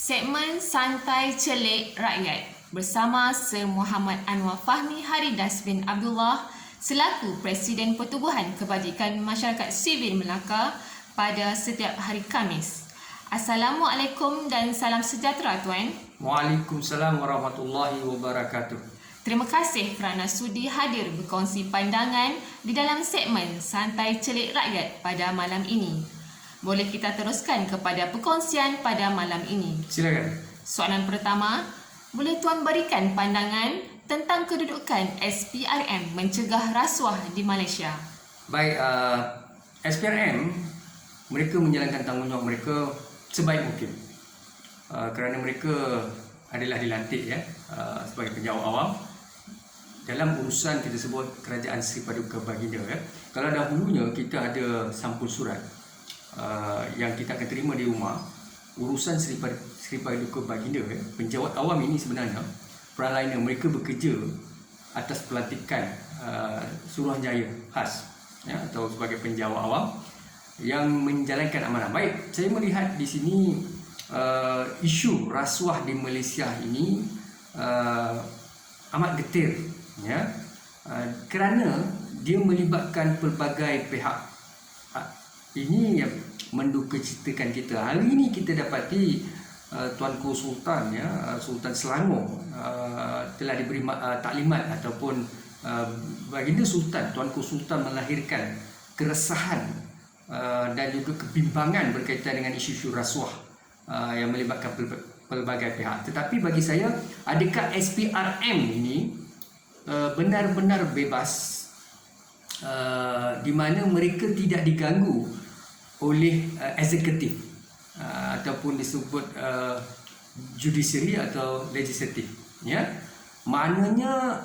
Segmen Santai Celik Rakyat bersama Sir Muhammad Anwar Fahmi Haridas bin Abdullah selaku Presiden Pertubuhan Kebajikan Masyarakat Sivil Melaka pada setiap hari Khamis. Assalamualaikum dan salam sejahtera tuan. Waalaikumsalam warahmatullahi wabarakatuh. Terima kasih kerana sudi hadir berkongsi pandangan di dalam segmen Santai Celik Rakyat pada malam ini. Boleh kita teruskan kepada perkongsian pada malam ini? Silakan. Soalan pertama, boleh tuan berikan pandangan tentang kedudukan SPRM mencegah rasuah di Malaysia? Baik, SPRM mereka menjalankan tanggungjawab mereka sebaik mungkin. Kerana mereka adalah dilantik sebagai penjawat awam dalam urusan kita sebut Kerajaan Seri Paduka Baginda. Kalau dahulunya kita ada sampul surat yang kita akan terima di rumah, urusan Seri Paduka Baginda, penjawat awam ini sebenarnya peralainan mereka bekerja atas pelantikan Suruhanjaya khas atau sebagai penjawat awam yang menjalankan amanah. Baik, saya melihat di sini isu rasuah di Malaysia ini amat getir, kerana dia melibatkan pelbagai pihak. Ini yang mendukacitakan kita. Hari ini kita dapati Tuanku Sultan, Sultan Selangor telah diberi taklimat ataupun Baginda Sultan, Tuanku Sultan melahirkan keresahan dan juga kebimbangan berkaitan dengan isu-isu rasuah yang melibatkan pelbagai pihak. Tetapi bagi saya, adakah SPRM ini benar-benar bebas, di mana mereka tidak diganggu oleh eksekutif ataupun disebut judiciary atau legislatif, maknanya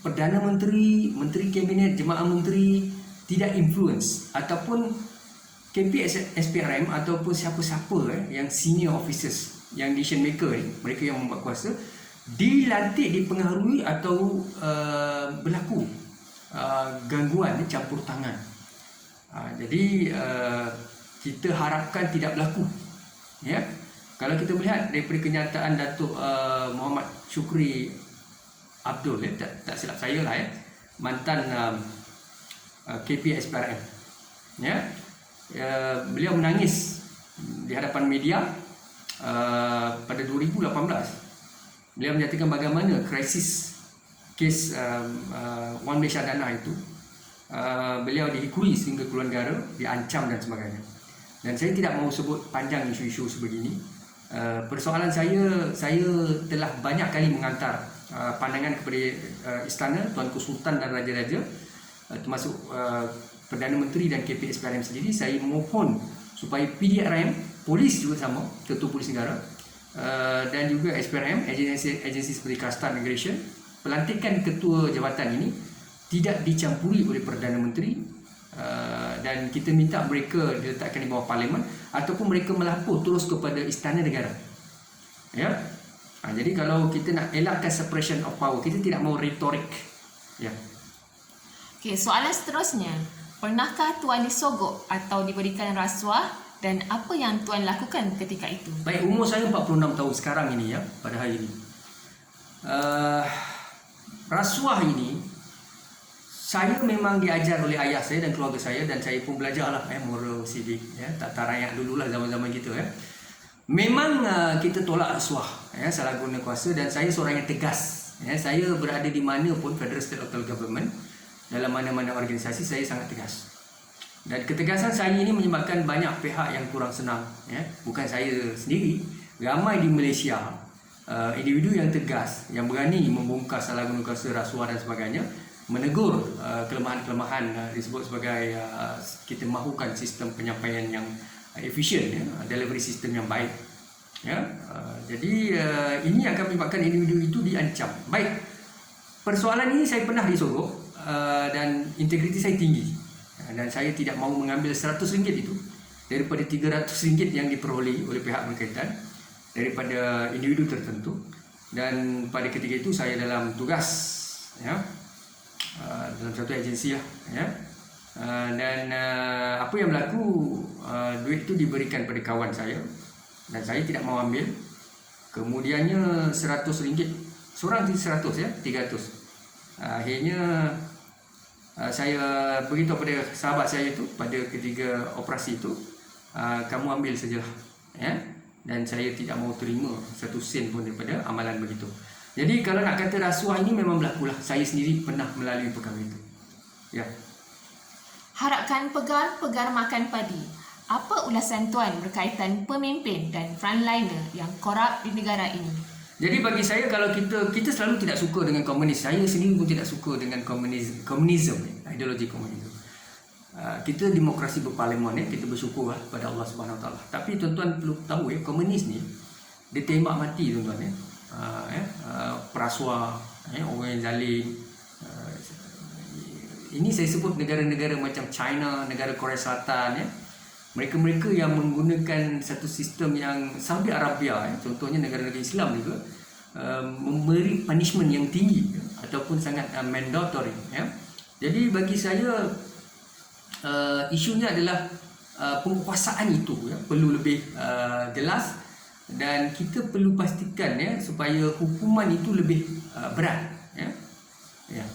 Perdana Menteri, Menteri Kabinet, Jemaah Menteri tidak influence, ataupun KP SPRM ataupun siapa-siapa yang senior officers, yang decision maker, mereka yang membuat kuasa, dilantik, dipengaruhi atau berlaku gangguan, campur tangan. Jadi kita harapkan tidak berlaku. Kalau kita melihat daripada kenyataan Datuk Muhammad Shukri Abdul, tak silap saya lah, mantan KP SPRM, beliau menangis di hadapan media pada 2018. Beliau menyatakan bagaimana krisis kes Wan Malaysia Dana itu, beliau dihikui sehingga keluar negara, diancam dan sebagainya. Dan saya tidak mahu sebut panjang isu-isu sebegini. Persoalan saya telah banyak kali mengantar pandangan kepada istana, Tuanku Sultan dan Raja-Raja, termasuk Perdana Menteri dan KP SPRM sendiri. Saya mohon supaya PDRM, polis juga sama, Ketua Polis Negara, dan juga SPRM, agensi seperti Kasta Migration, pelantikan ketua jabatan ini tidak dicampuri oleh Perdana Menteri, dan kita minta mereka diletakkan di bawah Parlimen ataupun mereka melapor terus kepada Istana Negara. Jadi kalau kita nak elakkan separation of power, kita tidak mahu retorik. Okey, soalan seterusnya, pernahkah tuan disogok atau diberikan rasuah dan apa yang tuan lakukan ketika itu? Baik, umur saya 46 tahun sekarang ini, pada hari ini. Rasuah ini saya memang diajar oleh ayah saya dan keluarga saya, dan saya pun belajarlah moral civic, tata rakyat dululah zaman-zaman kita. Memang kita tolak rasuah, salah guna kuasa, dan saya seorang yang tegas. Saya berada di mana pun, federal, state, local government, dalam mana-mana organisasi, saya sangat tegas. Dan ketegasan saya ini menyebabkan banyak pihak yang kurang senang. Bukan saya sendiri, ramai di Malaysia individu yang tegas, yang berani membongkar salah guna kuasa, rasuah dan sebagainya, menegur kelemahan-kelemahan disebut sebagai kita mahukan sistem penyampaian yang efisien, delivery sistem yang baik. Jadi ini akan menyebabkan individu itu diancam. Baik, persoalan ini saya pernah disogok, dan integriti saya tinggi, dan saya tidak mahu mengambil RM100 itu daripada RM300 yang diperoleh oleh pihak berkaitan daripada individu tertentu. Dan pada ketika itu saya dalam tugas, dalam satu agensi dan apa yang berlaku, duit itu diberikan pada kawan saya dan saya tidak mau ambil. Kemudiannya RM100, seorang 100 ya, 300. Akhirnya saya beritahu pada sahabat saya itu pada ketiga operasi itu, kamu ambil sajalah ya, dan saya tidak mau terima satu sen pun daripada amalan begitu. Jadi kalau nak kata rasuah ini memang berlakulah, saya sendiri pernah melalui perkara itu ya. Harakan pegar makan padi. Apa ulasan Tuan berkaitan pemimpin dan frontliner yang korup di negara ini? Jadi bagi saya, kalau kita selalu tidak suka dengan komunis. Saya sendiri pun tidak suka dengan komunisme, ideologi komunisme. Kita demokrasi berparlimen ya, kita bersyukurlah pada Allah Subhanahu Wa Taala. Tapi tuan-tuan perlu tahu ya, komunis ni dia tembak mati tuan-tuan ya. Perasuah, orang yang zalim. Ini saya sebut negara-negara macam China, negara Korea Selatan ya. Mereka-mereka yang menggunakan satu sistem yang Saudi Arabia contohnya negara-negara Islam juga memberi punishment yang tinggi ataupun sangat mandatory ya. Jadi bagi saya isunya adalah penguasaan itu ya, perlu lebih jelas, dan kita perlu pastikan ya supaya hukuman itu lebih berat ya. Ya.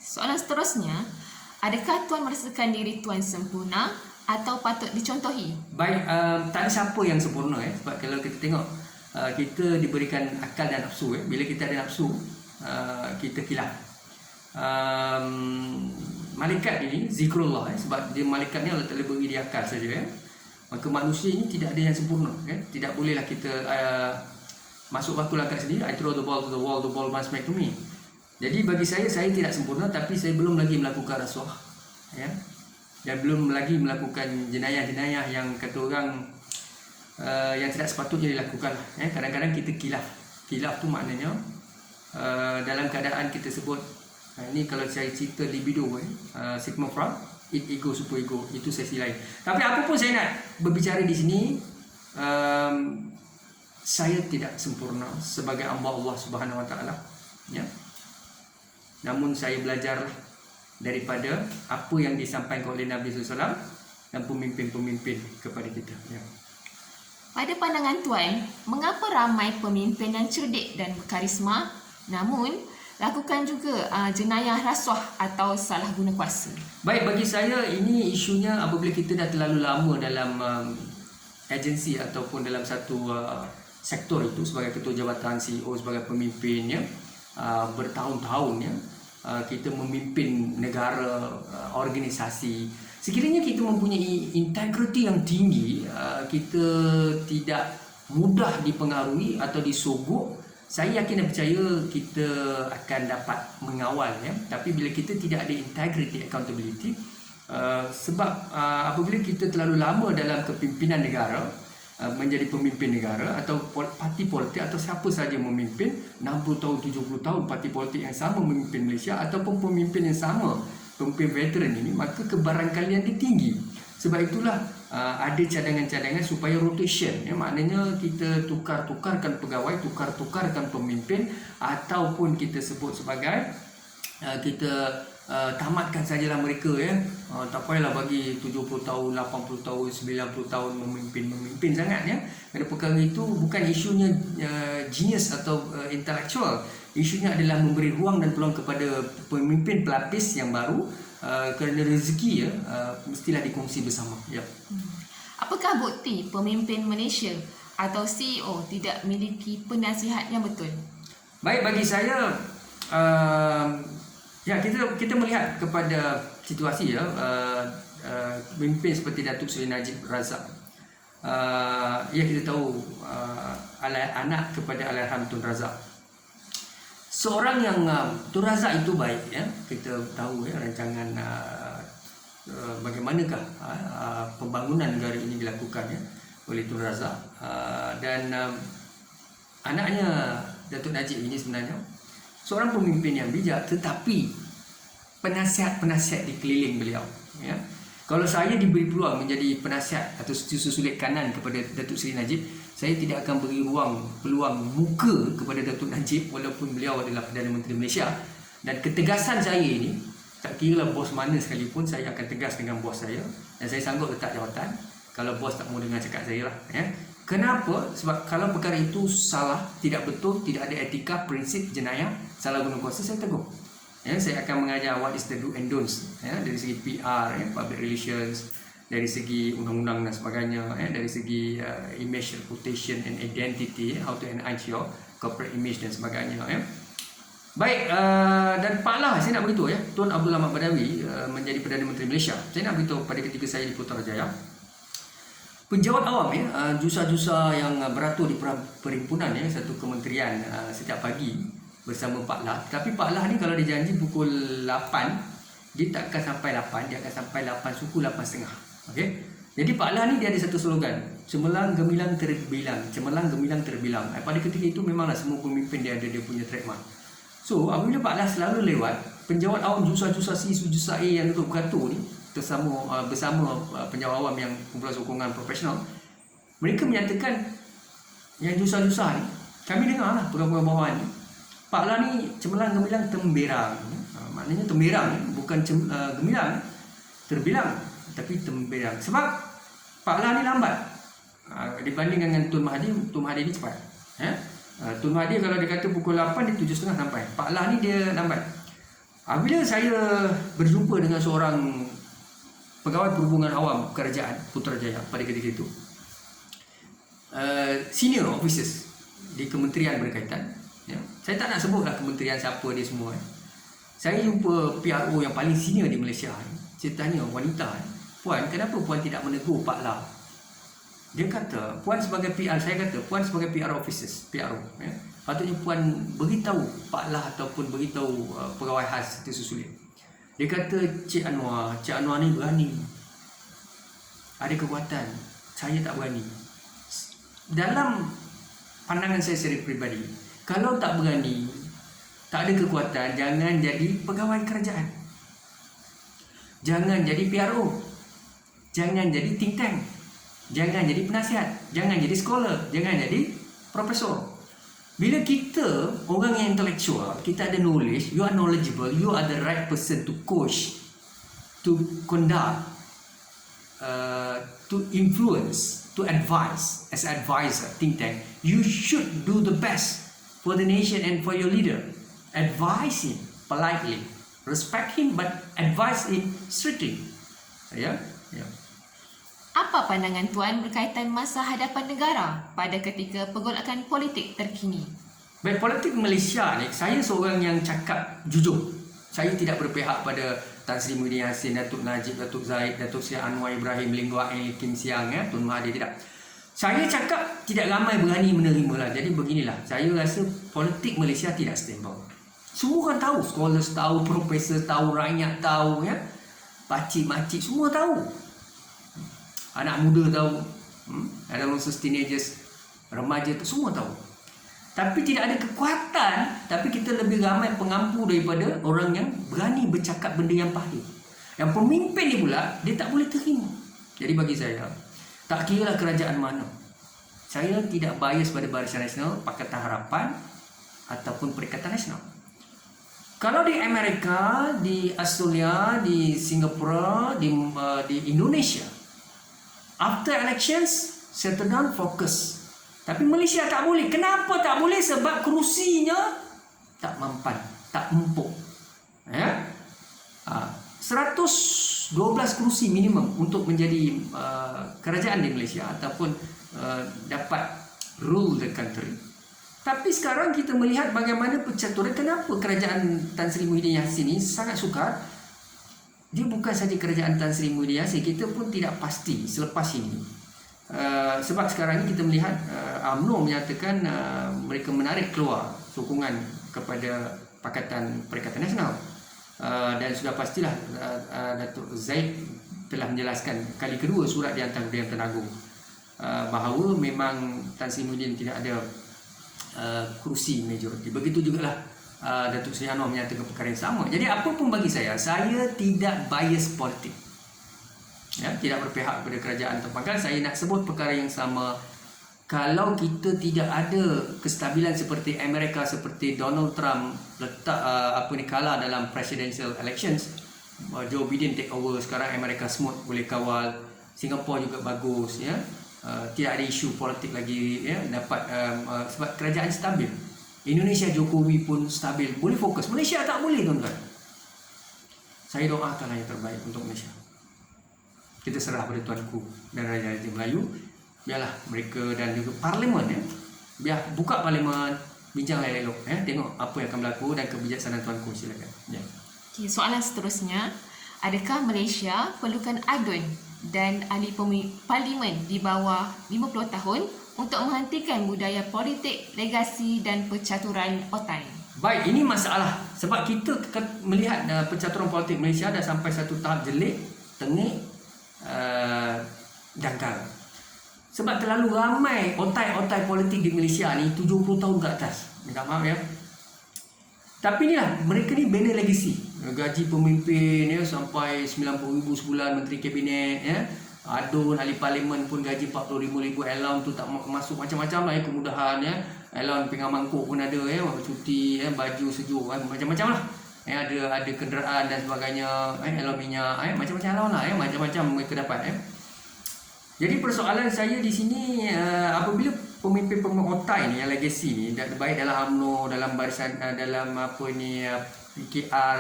Soalan seterusnya, adakah Tuan merasakan diri Tuan sempurna atau patut dicontohi? Baik, tak ada siapa yang sempurna ya. Sebab kalau kita tengok, kita diberikan akal dan nafsu ya. Bila kita ada nafsu, kita kilaf. Malaikat ini zikrullah ya. Sebab dia malaikat ni Allah Ta'ala beri dia akal saja ya. Maka manusia ini tidak ada yang sempurna ya. Tidak bolehlah kita masuk waktu langkah sendiri, I throw the ball to the wall, the ball must back to me. Jadi bagi saya tidak sempurna, tapi saya belum lagi melakukan rasuah ya. Dan belum lagi melakukan jenayah-jenayah yang kata orang yang tidak sepatutnya dilakukan ya. Kadang-kadang kita kilaf tu maknanya dalam keadaan kita sebut ini, kalau saya cerita libido Sigmund Freud, id ego super ego, itu sesi lain. Tapi apa pun saya nak berbicara di sini, saya tidak sempurna sebagai hamba Allah Subhanahu Wa Taala ya. Namun saya belajarlah daripada apa yang disampaikan oleh Nabi SAW dan pemimpin-pemimpin kepada kita ya. Pada pandangan Tuan, mengapa ramai pemimpin yang cerdik dan berkarisma namun lakukan juga jenayah rasuah atau salah guna kuasa? Baik, bagi saya ini isunya apabila kita dah terlalu lama dalam agensi ataupun dalam satu sektor itu sebagai ketua jabatan, CEO, sebagai pemimpin ya, bertahun-tahun ya, kita memimpin negara, organisasi. Sekiranya kita mempunyai integriti yang tinggi, kita tidak mudah dipengaruhi atau disogok, saya yakin dan percaya kita akan dapat mengawal ya. Tapi bila kita tidak ada integrity, accountability, sebab apabila kita terlalu lama dalam kepimpinan negara, menjadi pemimpin negara atau parti politik atau siapa saja memimpin 60 tahun, 70 tahun, parti politik yang sama memimpin Malaysia ataupun pemimpin yang sama, pemimpin veteran ini, maka kebarangkalian dia tinggi. Sebab itulah ada cadangan-cadangan supaya rotation ya, maknanya kita tukar-tukarkan pegawai, tukar-tukarkan pemimpin, ataupun kita sebut sebagai kita tamatkan sajalah mereka ya. Tak payahlah bagi 70 tahun, 80 tahun, 90 tahun memimpin sangat ya. Kerana perkara itu bukan isunya genius atau intellectual. Isunya adalah memberi ruang dan peluang kepada pemimpin pelapis yang baru, kerana rezeki ya mestilah dikongsi bersama ya. Apakah bukti pemimpin Malaysia atau CEO tidak memiliki penasihat yang betul? Baik, bagi saya ya, kita melihat kepada situasi ya, pemimpin seperti Datuk Seri Najib Razak. Ya, kita tahu anak kepada Allahyarham Tun Razak. Seorang yang Tun Razak itu baik ya, kita tahu ya rancangan bagaimanakah pembangunan negara ini dilakukan ya oleh Tun Razak, dan anaknya Datuk Najib ini sebenarnya seorang pemimpin yang bijak, tetapi penasihat-penasihat di keliling beliau ya. Kalau saya diberi peluang menjadi penasihat atau susulit kanan kepada Datuk Seri Najib, saya tidak akan beri peluang muka kepada Datuk Najib walaupun beliau adalah Perdana Menteri Malaysia. Dan ketegasan saya ini, tak kira lah bos mana sekalipun, saya akan tegas dengan bos saya, dan saya sanggup letak jawatan kalau bos tak mau dengar cakap saya lah ya. Kenapa? Sebab kalau perkara itu salah, tidak betul, tidak ada etika, prinsip, jenayah, salah guna kuasa, saya tegur. Saya akan mengajar what is the do and don'ts, dari segi PR, public relations, dari segi undang-undang dan sebagainya, dari segi image, reputation and identity, how to enhance your corporate image dan sebagainya. Baik, dan Pak Lah, saya nak beritahu Tun Abdul Ahmad Badawi menjadi Perdana Menteri Malaysia. Saya nak beritahu pada ketika saya di Putrajaya, penjawat awam jusa-jusa yang beratur di perhimpunan satu kementerian setiap pagi bersama Pak Lah. Tapi Pak Lah ni kalau dia janji pukul 8, dia tak akan sampai 8, dia akan sampai 8 suku 8.30. Okey. Jadi Pak Lah ni dia ada satu slogan, cemerlang gemilang terbilang, cemerlang gemilang terbilang. Pada ketika itu memanglah semua pemimpin dia ada dia punya trademark. So apabila Pak Lah selalu lewat, penjawat awam jusa-jusa C, jusa A yang duduk beratur ni bersama penjawat awam yang kumpulan sokongan profesional, mereka menyatakan yang jusa-jusa ni, kami dengar lah program bawah ni, Pak Lah ni cemerlang gemilang temberang. Maknanya temberang bukan gemilang terbilang, tapi temberang. Sebab Pak Lah ni lambat dibandingkan dengan Tun Mahathir. Tun Mahathir ni cepat. Tun Mahathir kalau dia kata pukul 8, dia 7.30 sampai. Pak Lah ni dia lambat. Bila saya berjumpa dengan seorang pegawai perhubungan awam kerajaan Putrajaya pada ketika itu, senior officers di kementerian berkaitan, saya tak nak sebutlah kementerian siapa dia semua. Saya jumpa PRO yang paling senior di Malaysia. Saya tanya wanita, puan, kenapa puan tidak menegur Pak Lah? Dia kata, puan sebagai PR, saya kata, puan sebagai PR officers, PRO, patutnya puan beritahu Pak Lah ataupun beritahu pegawai khas itu susulit. Dia kata, Cik Anwar ni berani, ada kekuatan, saya tak berani. Dalam pandangan saya secara peribadi, kalau tak berani, tak ada kekuatan, jangan jadi pegawai kerajaan, jangan jadi PRO, jangan jadi think tank, jangan jadi penasihat, jangan jadi scholar, jangan jadi profesor. Bila kita orang yang intellectual, kita ada knowledge, you are knowledgeable, you are the right person to coach, to conduct, to influence, to advise. As an advisor, think tank, you should do the best for the nation and for your leader. Advise him politely, respect him, but advise him strictly. Apa pandangan Tuan berkaitan masa hadapan negara pada ketika pergolakan politik terkini? Baik, politik Malaysia ni, saya seorang yang cakap jujur. Saya tidak berpihak pada Tan Sri Muhyiddin Yassin, Datuk Najib, Datuk Zahid, Datuk Seri Anwar Ibrahim, Lim Guat Eng, Kim Siang, Tun Mahathir, tidak. Saya cakap tidak ramai berani menerima lah. Jadi beginilah, saya rasa politik Malaysia tidak stable. Semua orang tahu, scholars tahu, profesor tahu, rakyat tahu, pakcik-makcik semua tahu. Anak muda tahu, adolescents, teenagers, remaja tu semua tahu. Tapi tidak ada kekuatan, tapi kita lebih ramai pengampu daripada orang yang berani bercakap benda yang pahit. Yang pemimpin ni pula, dia tak boleh terima. Jadi bagi saya, tak kira lah kerajaan mana, saya tidak bias pada Barisan Nasional, Pakatan Harapan ataupun Perikatan Nasional. Kalau di Amerika, di Australia, di Singapura, di Indonesia, after elections, settle down, fokus. Tapi Malaysia tak boleh. Kenapa tak boleh? Sebab kerusinya tak mampan, tak empuk. 112 kerusi minimum untuk menjadi kerajaan di Malaysia ataupun dapat rule the country. Tapi sekarang kita melihat bagaimana percaturan. Kenapa kerajaan Tan Sri Muhyiddin Yassin ini sangat sukar. Dia bukan saja kerajaan Tan Sri Muhyiddin Yassin, kita pun tidak pasti selepas ini. Sebab sekarang ini kita melihat UMNO menyatakan mereka menarik keluar sokongan kepada Pakatan Perikatan Nasional, dan sudah pastilah Datuk Zahid telah menjelaskan kali kedua surat dihantar ke Dewan Tan Agong bahawa memang Tan Sri Muhyiddin tidak ada kerusi majoriti. Begitu jugalah Datuk Seri Anwar menyatakan perkara yang sama. Jadi apa pun bagi saya tidak bias politik, tidak berpihak kepada kerajaan tempatkan. Saya nak sebut perkara yang sama. Kalau kita tidak ada kestabilan seperti Amerika, seperti Donald Trump letak kalah dalam presidential elections, Joe Biden take over, sekarang Amerika smooth, boleh kawal, Singapura juga bagus, tidak ada isu politik lagi, ya, dapat sebab kerajaan stabil. Indonesia Jokowi pun stabil, boleh fokus. Malaysia tak boleh, tuan-tuan. Saya doakanlah yang terbaik untuk Malaysia. Kita serah pada Tuanku dan Raja-Raja Melayu. Biarlah mereka dan juga Parlimen, ya, biar buka Parlimen, bincang elok, ya, tengok apa yang akan berlaku dan kebijaksanaan Tuanku. Silakan. Ya. Okay, soalan seterusnya, adakah Malaysia perlukan adun dan ahli parlimen di bawah 50 tahun untuk menghentikan budaya politik, legasi dan percaturan otai? Baik, ini masalah sebab kita melihat percaturan politik Malaysia dah sampai satu tahap jelek, tengik, dangkal. Sebab terlalu ramai otai-otai politik di Malaysia ni 70 tahun ke atas. Minta maaf, ya. Tapi inilah, mereka ni bina legasi. Gaji pemimpin, ya, sampai 90,000 sebulan, menteri kabinet, ya. Adun, ahli parlimen pun gaji 45,000. Allowance tu tak masuk macam-macam lah, ya, kemudahan, ya. Allowance pinggan mangkuk pun ada, ya, cuti, ya, baju sejuk, macam-macam lah. Ya, ada kenderaan dan sebagainya, allowance minyak, macam-macam allowance lah, ya, macam-macam mereka dapat, ya. Jadi persoalan saya di sini, apabila pemimpin-pemimpin otai ni, yang legasi ni, baik dalam UMNO, dalam barisan, dalam apa ni, PKR,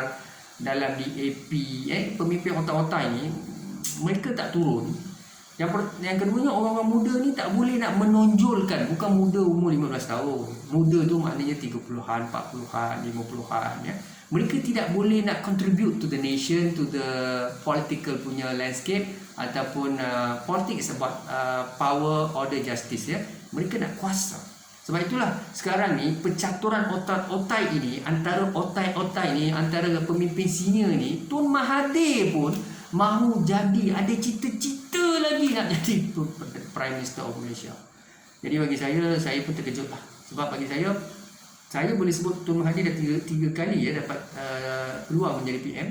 dalam DAP, pemimpin otai-otai ni, mereka tak turun. Yang keduanya, orang-orang muda ni tak boleh nak menonjolkan, bukan muda umur 15 tahun. Muda tu maknanya 30-an, 40-an, 50-an, ya. Mereka tidak boleh nak contribute to the nation, to the political punya landscape, ataupun politik is about power, order, justice, ya. Mereka nak kuasa. Sebab itulah sekarang ni percaturan otai ini antara otai-otai ni, antara pemimpin senior ni, Tun Mahathir pun mahu jadi, ada cita-cita lagi nak jadi Prime Minister of Malaysia. Jadi bagi saya pun terkejut lah. Sebab bagi saya boleh sebut Tun Mahathir dah tiga kali, ya, dapat peluang menjadi PM.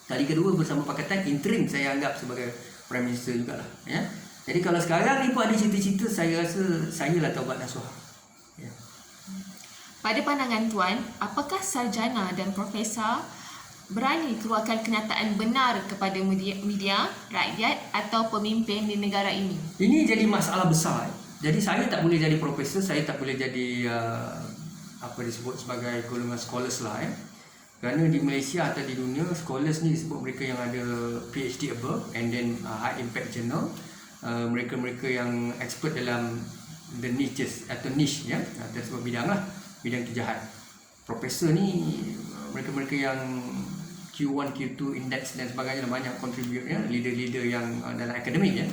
Kali kedua bersama Pakatan Interim saya anggap sebagai Prime Minister jugalah, ya. Jadi kalau sekarang ni pun ada cita-cita, saya rasa saya lah taubat nasuha. Ya. Pada pandangan Tuan, apakah sarjana dan profesor berani keluarkan kenyataan benar kepada media, rakyat atau pemimpin di negara ini? Ini jadi masalah besar. Jadi saya tak boleh jadi profesor, saya tak boleh jadi apa disebut sebagai golongan scholars lah, ya. Kerana di Malaysia atau di dunia, scholars ni disebut mereka yang ada PhD above and then high impact journal. Mereka-mereka yang expert dalam the niches atau niche, ya, atau sebuah bidang lah, bidang tu jahat. Profesor ni mereka-mereka yang Q1, Q2 index dan sebagainya, banyak contribute, ya, leader-leader yang dalam akademik, ya.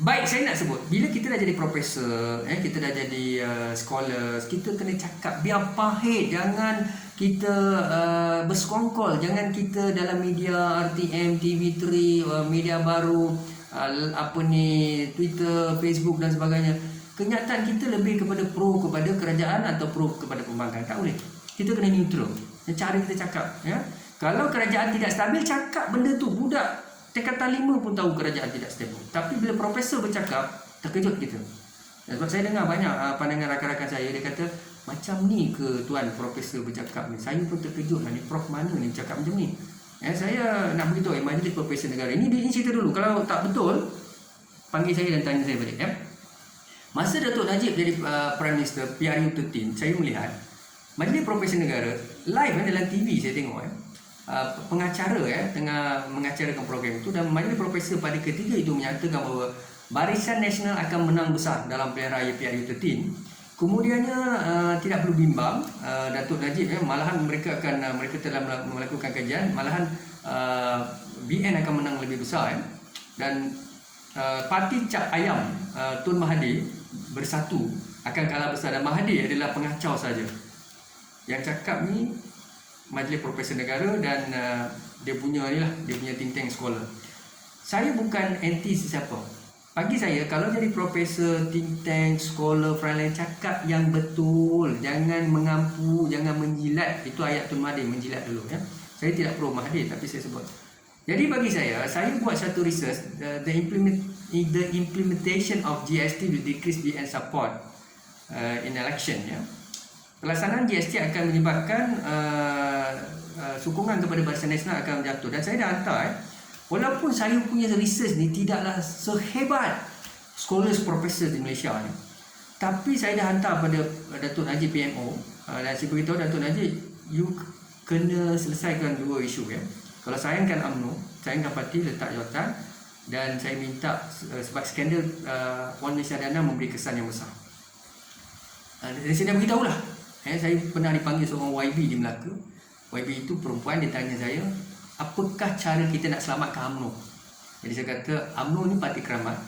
Baik, saya nak sebut, bila kita dah jadi profesor, kita dah jadi scholars, kita kena cakap biar pahit, jangan kita bersekongkol, jangan kita dalam media RTM, TV3, media baru, apa ni, Twitter, Facebook dan sebagainya. Kenyataan kita lebih kepada pro kepada kerajaan atau pro kepada pembangkang. Tak boleh. Kita kena neutral. Cara kita cakap, ya. Kalau kerajaan tidak stabil, cakap benda tu. Budak tingkatan 5 pun tahu kerajaan tidak stabil. Tapi bila profesor bercakap, terkejut kita. Sebab saya dengar banyak pandangan rakan-rakan saya, dia kata, macam ni ke tuan profesor bercakap ni? Saya pun terkejut lah, ni prof mana ni bercakap macam ni? Saya nak beritahu majlis profesor negara. Ini cerita dulu. Kalau tak betul, panggil saya dan tanya saya balik, ya. Masa Datuk Najib jadi Prime Minister PRU13, saya melihat majlis profesor negara live dalam TV, saya tengok, pengacara, tengah mengacarkan program itu, dan majlis profesor pada ketiga itu menyatakan bahawa Barisan Nasional akan menang besar dalam pilihan raya PRU13. Kemudiannya tidak perlu bimbang, Datuk Najib, malahan mereka telah melakukan kajian, malahan BN akan menang lebih besar, dan parti Cap Ayam Tun Mahathir bersatu akan kalah besar, dan Mahathir adalah pengacau saja. Yang cakap ni majlis profesor negara dan dia punya think tank scholar. Saya bukan anti sesiapa. Bagi saya, kalau jadi profesor, think tank, scholar, frontline, cakap yang betul, jangan mengampu, jangan menjilat. Itu ayat Tun Mahathir, menjilat dulu, ya. Saya tidak pro Mahathir, tapi saya sebut. Jadi bagi saya buat satu research, the implementation of GST will decrease BN support in election, ya. Pelaksanaan GST akan menyebabkan sokongan kepada Barisan Nasional akan jatuh. Dan saya dah hantar, walaupun saya punya research ni tidaklah sehebat scholars professor di Malaysia ni. Tapi saya dah hantar pada Datuk Najib PMO, dan saya beritahu Datuk Najib, you kena selesaikan dua isu ya. Kalau sayangkan UMNO, sayangkan parti, letak jawatan, dan saya minta sebab skandal Wan Malaysia Dana memberi kesan yang besar. Dari sini saya beritahulah. Saya pernah dipanggil seorang YB di Melaka. YB itu perempuan, dia tanya saya, apakah cara kita nak selamatkan UMNO? Jadi saya kata, UMNO ni parti keramat,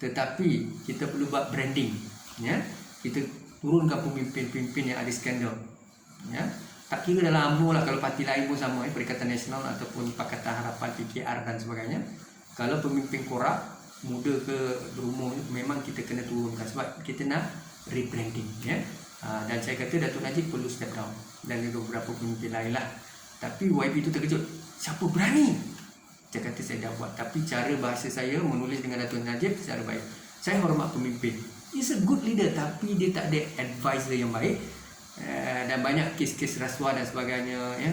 tetapi kita perlu buat branding. Ya? Kita turunkan pemimpin-pemimpin yang ada skandal. Ya? Tak kira dalam UMNO lah, kalau parti lain pun sama, Perikatan Nasional ataupun Pakatan Harapan, PKR dan sebagainya. Kalau pemimpin korup, muda ke berumur, memang kita kena turunkan sebab kita nak rebranding. Ya? Dan saya kata Datuk Najib perlu step down, dan juga beberapa pemimpin lain lah. Tapi YB itu terkejut, siapa berani? Saya kata saya dah buat, tapi cara bahasa saya menulis dengan Datuk Najib secara baik. Saya hormat pemimpin, he's a good leader, tapi dia tak ada advisor yang baik. Dan banyak kes-kes rasuah dan sebagainya ya.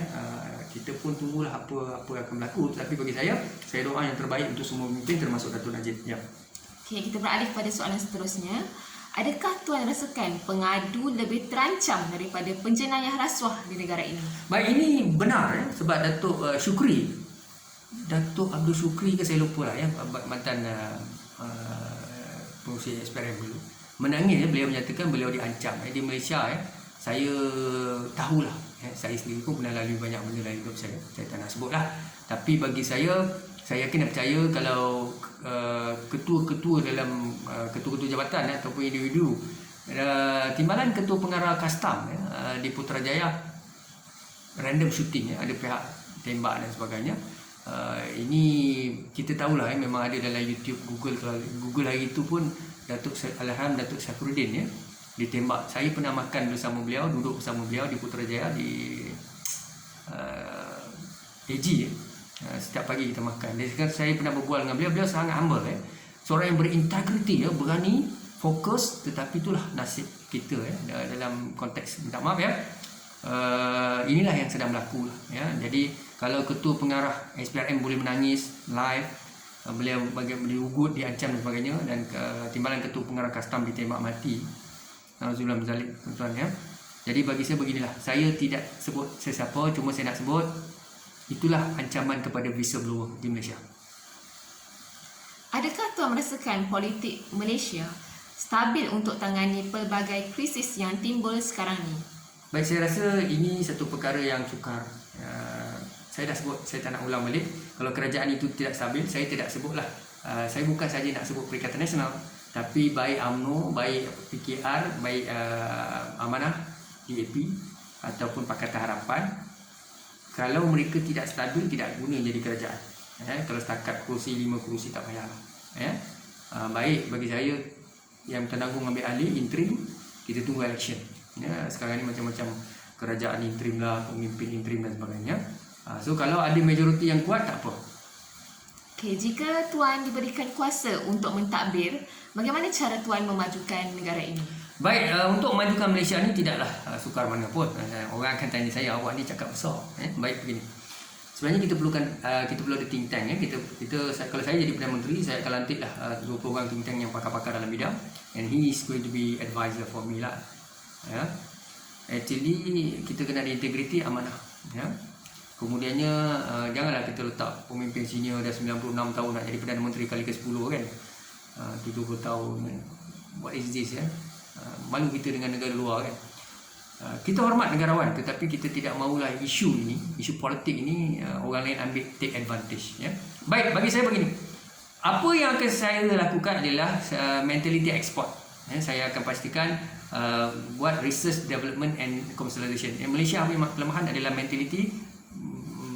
Kita pun tunggulah apa akan berlaku. Tapi bagi saya doa yang terbaik untuk semua pemimpin termasuk Datuk Najib ya. Okey, kita beralih pada soalan seterusnya. Adakah tuan rasakan pengadu lebih terancam daripada penjenayah rasuah di negara ini? Baik, ini benar ya, sebab Datuk Syukri, Datuk Abdul Syukri ke saya lupa lah ya, mantan pengurusi SPRM dulu, menangis ya, beliau menyatakan beliau diancam di Malaysia ya. Saya tahulah ya, saya sendiri pun pernah lalui banyak benda dalam hidup saya tak nak sebut lah. Tapi bagi saya yakin dan percaya kalau ketua-ketua dalam ketua-ketua jabatan ataupun individu, timbalan ketua pengarah custom di Putrajaya, random shooting ada pihak tembak dan sebagainya. Ini kita tahulah memang ada dalam YouTube, Google hari itu pun Datuk Syafuruddin ditembak. Saya pernah makan bersama beliau, duduk bersama beliau di Putrajaya di AG setiap pagi kita makan. Dan saya pernah berbual dengan beliau sangat humble seorang yang berintegriti berani, fokus. Tetapi itulah nasib kita dalam konteks, minta maaf inilah yang sedang berlaku ya. Jadi kalau ketua pengarah SPRM boleh menangis live, beliau diugut, diancam dan sebagainya, dan timbalan ketua pengarah custom ditembak mati, Alhamdulillah menzalik tuan ya. Jadi bagi saya beginilah, saya tidak sebut sesiapa, cuma saya nak sebut itulah ancaman kepada whistleblower di Malaysia. Adakah tuan merasakan politik Malaysia stabil untuk tangani pelbagai krisis yang timbul sekarang ni? Baik, saya rasa ini satu perkara yang sukar. Saya dah sebut, saya tak nak ulang balik. Kalau kerajaan itu tidak stabil, saya tidak sebutlah. Saya bukan saja nak sebut Perikatan Nasional, tapi baik UMNO, baik PKR, baik Amanah, DAP ataupun Pakatan Harapan, kalau mereka tidak stabil, tidak guna jadi kerajaan. Kalau setakat kursi 5 kursi tak payah. Baik, bagi saya yang Tengah ambil alih interim, kita tunggu election. Sekarang ni macam-macam kerajaan interim lah, pemimpin interim dan sebagainya. So kalau ada majoriti yang kuat, tak apa. Okay, jika tuan diberikan kuasa untuk mentadbir, bagaimana cara tuan memajukan negara ini? Baik, untuk memajukan Malaysia ni tidaklah sukar mana pun. Orang akan tanya saya, awak ni cakap besar. Baik, begini. Sebenarnya kita perlu ada think tank. Kalau saya jadi Perdana Menteri, saya akan lantiklah 20 orang think tank yang pakar-pakar dalam bidang, and he is going to be advisor for me lah. Actually kita kena ada integriti, amanah. Kemudiannya janganlah kita letak pemimpin senior dah 96 tahun nak jadi Perdana Menteri kali ke-10 kan. 70 tahun. What is this malu kita dengan negara luar kan. Kita hormat negarawan, tetapi kita tidak mahulah isu politik ini orang lain ambil take advantage Baik, bagi saya begini. Apa yang akan saya lakukan adalah mentality export. Saya akan pastikan buat research, development and commercialization. Malaysia punya kelemahan adalah mentality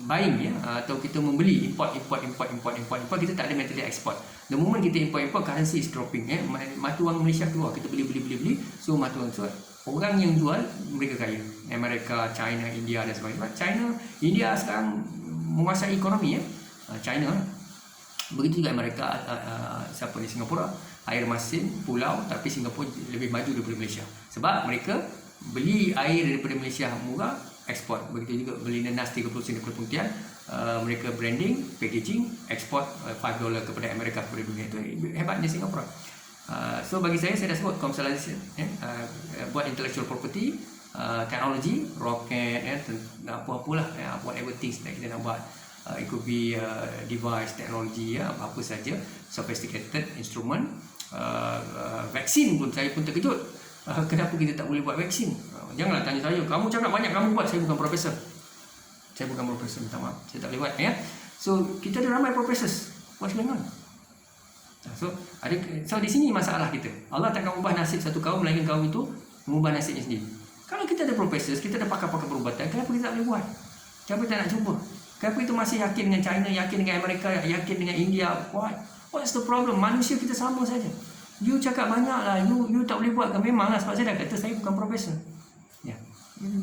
buying atau kita membeli, import, kita tak ada mentality export. The moment kita import, currency is dropping mata wang Malaysia keluar, kita beli, so mata wang keluar. Orang yang jual mereka kaya. Amerika, China, India dan sebagainya. China, India sekarang menguasai ekonomi China. Begitu juga Amerika, siapa di Singapura, air masin, pulau, tapi Singapura lebih maju daripada Malaysia. Sebab mereka beli air daripada Malaysia murah, ekspor. Begitu juga beli nanas 30 sen daripada Pontian, mereka branding, packaging, ekspor $5 kepada Amerika, kepada dunia. Itu hebatnya Singapura. So bagi saya dah sebut commercialization, buat intellectual property, teknologi, roket, apa-apalah, whatever things that kita nak buat. It could be device, teknologi, apa saja, sophisticated instrument, vaksin pun saya pun terkejut. Kenapa kita tak boleh buat vaksin? Janganlah tanya saya, kamu cakap banyak kamu buat, saya bukan profesor. Saya bukan profesor, minta maaf, saya tak boleh buat ya. So kita ada ramai professors. What's going on? So di sini masalah kita. Allah takkan ubah nasib satu kaum melainkan kaum itu mengubah nasibnya sendiri. Kalau kita ada professors, kita ada pakar-pakar perubatan, kenapa kita tak boleh buat? Kenapa kita nak cuba? Kenapa itu masih yakin dengan China, yakin dengan Amerika, yakin dengan India? What's the problem? Manusia kita sama saja. You cakap banyak lah, you tak boleh buat kan? Memanglah, sebab saya dah kata saya bukan profesor. Ya.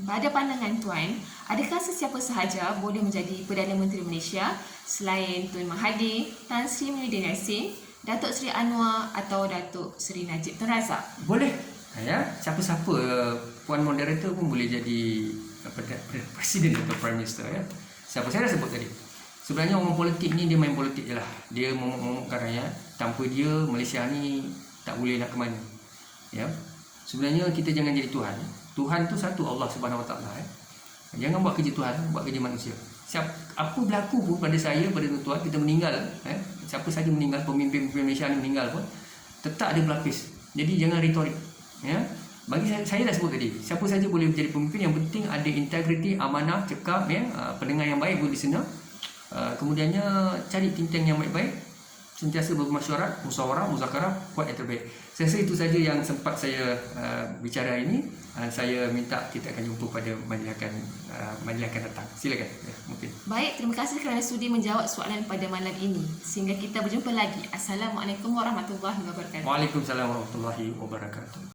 Pada pandangan Tuan, adakah sesiapa sahaja boleh menjadi Perdana Menteri Malaysia selain Tun Mahathir, Tan Sri Muhyiddin Yassin, Datuk Seri Anwar atau Datuk Seri Najib Tun Razak? Boleh. Ya, siapa-siapa puan moderator pun boleh jadi presiden atau prime minister ya. Siapa saya dah sebut tadi. Sebenarnya orang politik ni dia main politik je lah. Dia momokkan rakyat. Tanpa dia Malaysia ni tak boleh nak ke mana. Ya. Sebenarnya kita jangan jadi Tuhan. Tuhan tu satu, Allah Subhanahu Wa Taala. Jangan buat kerja Tuhan, buat kerja manusia. Apa berlaku pun pada saya, pada tuan kita meninggal, siapa saja meninggal, pemimpin Malaysia ni meninggal pun tetap ada berlapis. Jadi jangan retorik. Ya. Bagi saya dah sebut tadi, siapa saja boleh menjadi pemimpin, yang penting ada integriti, amanah, cekap, pendengar yang baik pun di sana. Kemudiannya cari think tank yang baik-baik, sentiasa bermasyarakat, musyawarah, muzakarah, buat yang terbaik. Saya rasa itu saja yang sempat saya bicara ini. Saya minta kita akan jumpa pada majlis akan datang. Silakan. Ya, mungkin. Baik, terima kasih kerana sudi menjawab soalan pada malam ini. Sehingga kita berjumpa lagi. Assalamualaikum warahmatullahi wabarakatuh. Waalaikumsalam warahmatullahi wabarakatuh.